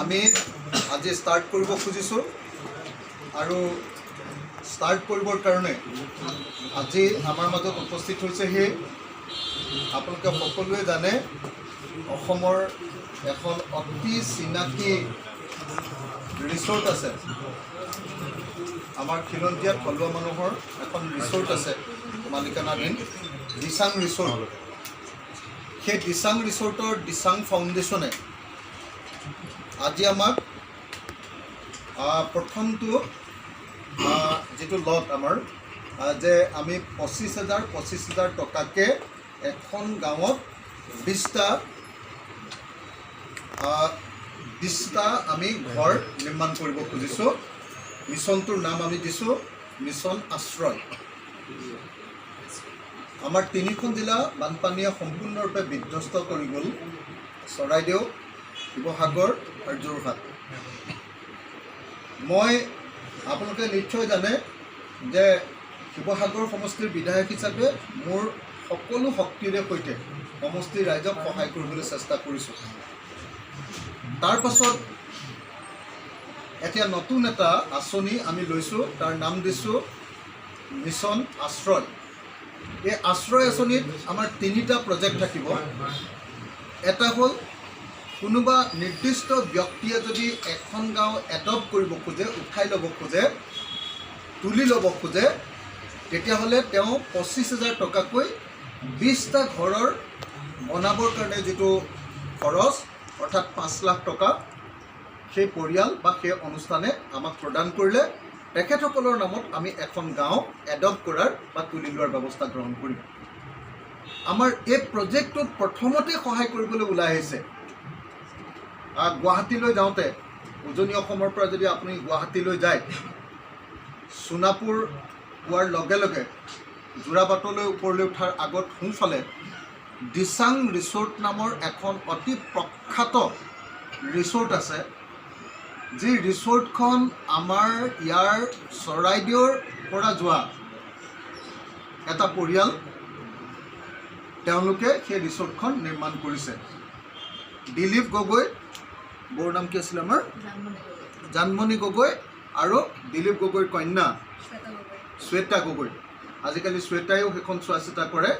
আমি আজি স্টাৰ্ট কৰিব খুজিছোঁ আৰু স্টাৰ্ট কৰিবৰ কাৰণে আজি আমাৰ মাজত উপস্থিত হৈছেহি আপোনালোকে সকলোৱে জানে অসমৰ এখন অতি চিনাকি ৰিসৰ্ট আছে আমাৰ খিলঞ্জীয়া থলুৱা মানুহৰ এখন ৰিসৰ্ট আছে মালিকানাধীন দিচাং ৰিসৰ্ট সেই দিচাং ৰিসৰ্টৰ দিচাং ফাউণ্ডেশ্যনে আজি আমাক প্ৰথমটো যেটো লট আমাৰ যে আমি ২৫,০০০ টকাকে এখন গাঁৱত ২০টা আমি ঘৰ নিৰ্মাণ কৰিব খুজিছোঁ। মিছনটোৰ নাম আমি দিছোঁ মিছন আশ্ৰয়। আমাৰ তিনিখন জিলা বানপানীয়ে সম্পূৰ্ণৰূপে বিধ্বস্ত কৰি গ'ল, চৰাইদেউ, শিৱসাগৰ আৰু যোৰহাট। মই আপোনালোকে নিশ্চয় জানে যে শিৱসাগৰ সমষ্টিৰ বিধায়ক হিচাপে মোৰ সকলো শক্তিৰে সৈতে সমষ্টিৰ ৰাইজক সহায় কৰিবলৈ চেষ্টা কৰিছোঁ। তাৰ পাছত এতিয়া নতুন এটা আঁচনি আমি লৈছোঁ, তাৰ নাম দিছোঁ মিছন আশ্ৰয়। এই আশ্ৰয় আঁচনিত আমাৰ ৩টা প্ৰজেক্ট থাকিব। এটা হ'ল কোনোবা নিৰ্দিষ্ট ব্যক্তিয়ে যদি এখন গাঁও এডপ্ট কৰিব খোজে, উঠাই ল'ব খোজে, তুলি ল'ব খোজে, তেতিয়াহ'লে তেওঁ ২৫,০০০ টকাকৈ ২০টা ঘৰৰ বনাবৰ কাৰণে যিটো খৰচ অৰ্থাৎ ৫ লাখ টকা সেই পৰিয়াল বা সেই অনুষ্ঠানে আমাক প্ৰদান কৰিলে তেখেতসকলৰ নামত আমি এখন গাঁও এডপ্ট কৰাৰ বা তুলি লোৱাৰ ব্যৱস্থা গ্ৰহণ কৰিম। আমাৰ এই প্ৰজেক্টটোত প্ৰথমতে সহায় কৰিবলৈ ওলাই আহিছে গুৱাহাটীলৈ যাওঁতে, উজনি অসমৰ পৰা যদি আপুনি গুৱাহাটীলৈ যায়, সোণাপুৰ পোৱাৰ লগে লগে যোৰাবাটলৈ ওপৰলৈ উঠাৰ আগত সোঁফালে দিচাং ৰিসৰ্ট নামৰ এখন অতি প্ৰখ্যাত ৰিসৰ্ট আছে, যি ৰিসৰ্টখন আমাৰ ইয়াৰ চৰাইদেউৰ পৰা যোৱা এটা পৰিয়াল, তেওঁলোকে সেই ৰিসৰ্টখন নিৰ্মাণ কৰিছে। দিলীপ গগৈ, বৌৰ নাম কি আছিলে আমাৰ জানমণি গগৈ, আৰু দিলীপ গগৈৰ কন্যা শ্বেতা গগৈ। আজিকালি শ্বেতাইও সেইখন চোৱা চিতা কৰে।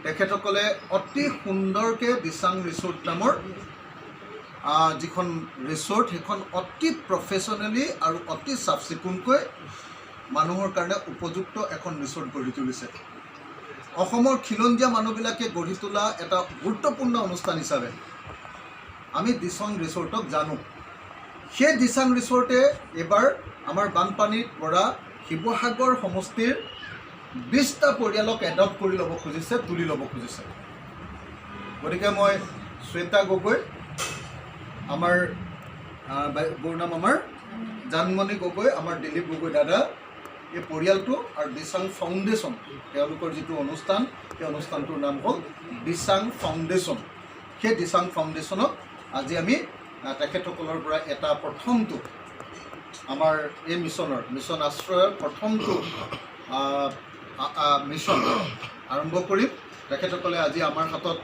তেখেতসকলে অতি সুন্দৰকৈ দিচাং ৰিসৰ্ট নামৰ যিখন ৰিসৰ্ট, সেইখন অতি প্ৰফেশ্যনেলি আৰু অতি চাফ চিকুণকৈ মানুহৰ কাৰণে উপযুক্ত এখন ৰিসৰ্ট গঢ়ি তুলিছে। অসমৰ খিলঞ্জীয়া মানুহবিলাকে গঢ়ি তোলা এটা গুৰুত্বপূৰ্ণ অনুষ্ঠান হিচাপে আমি দিচাং ৰিসৰ্টক জানো। সেই দিচাং ৰিসৰ্টে এইবাৰ আমাৰ বানপানীত পৰা শিৱসাগৰ সমষ্টিৰ ২০টা পৰিয়ালক এডপ্ট কৰি ল'ব খুজিছে, তুলি ল'ব খুজিছে। গতিকে মই শ্বেতা গগৈ, আমাৰ বৌৰ নাম আমাৰ জানমণি গগৈ, আমাৰ দিলীপ গগৈ দাদা, এই পৰিয়ালটো আৰু দিচাং ফাউণ্ডেশ্যন, তেওঁলোকৰ যিটো অনুষ্ঠান, সেই অনুষ্ঠানটোৰ নাম হ'ল দিচাং ফাউণ্ডেশ্যন। সেই দিচাং ফাউণ্ডেশ্যনক আজি আমি তেখেতসকলৰ পৰা এটা প্ৰথমটো আমাৰ এই মিছন আশ্ৰয়ৰ প্ৰথমটো মিছন আৰম্ভ কৰিম। তেখেতসকলে আজি আমাৰ হাতত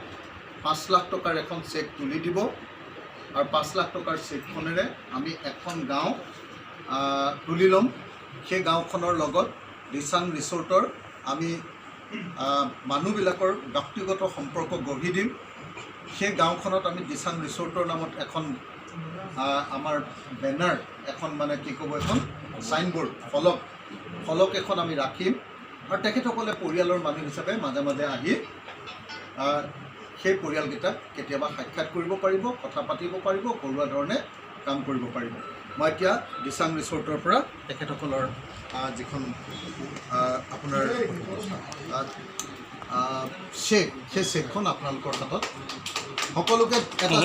৫ লাখ টকাৰ এখন চেক তুলি দিব আৰু ৫ লাখ টকাৰ চেকখনেৰে আমি এখন গাঁও তুলি ল'ম। সেই গাঁওখনৰ লগত দিচাং ৰিসৰ্টৰ আমি মানুহবিলাকৰ ব্যক্তিগত সম্পৰ্ক গঢ়ি দিম। সেই গাঁওখনত আমি দিচাং ৰিসৰ্টৰ নামত এখন আমাৰ বেনাৰ এখন, মানে কি ক'ব, এখন চাইনবোৰ্ড, ফলক এখন আমি ৰাখিম। আৰু তেখেতসকলে পৰিয়ালৰ মানুহ হিচাপে মাজে মাজে আহি সেই পৰিয়ালকেইটাক কেতিয়াবা সাক্ষাৎ কৰিব পাৰিব, কথা পাতিব পাৰিব, ঘৰুৱা ধৰণে কাম কৰিব পাৰিব। মই এতিয়া দিচাং ৰিসৰ্টৰ পৰা তেখেতসকলৰ যিখন আপোনাৰ চেক, সেই চেকখন আপোনালোকৰ হাতত সকলোকে এটা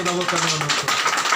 বজাবৰ কাৰণে অনুৰোধ কৰিছোঁ।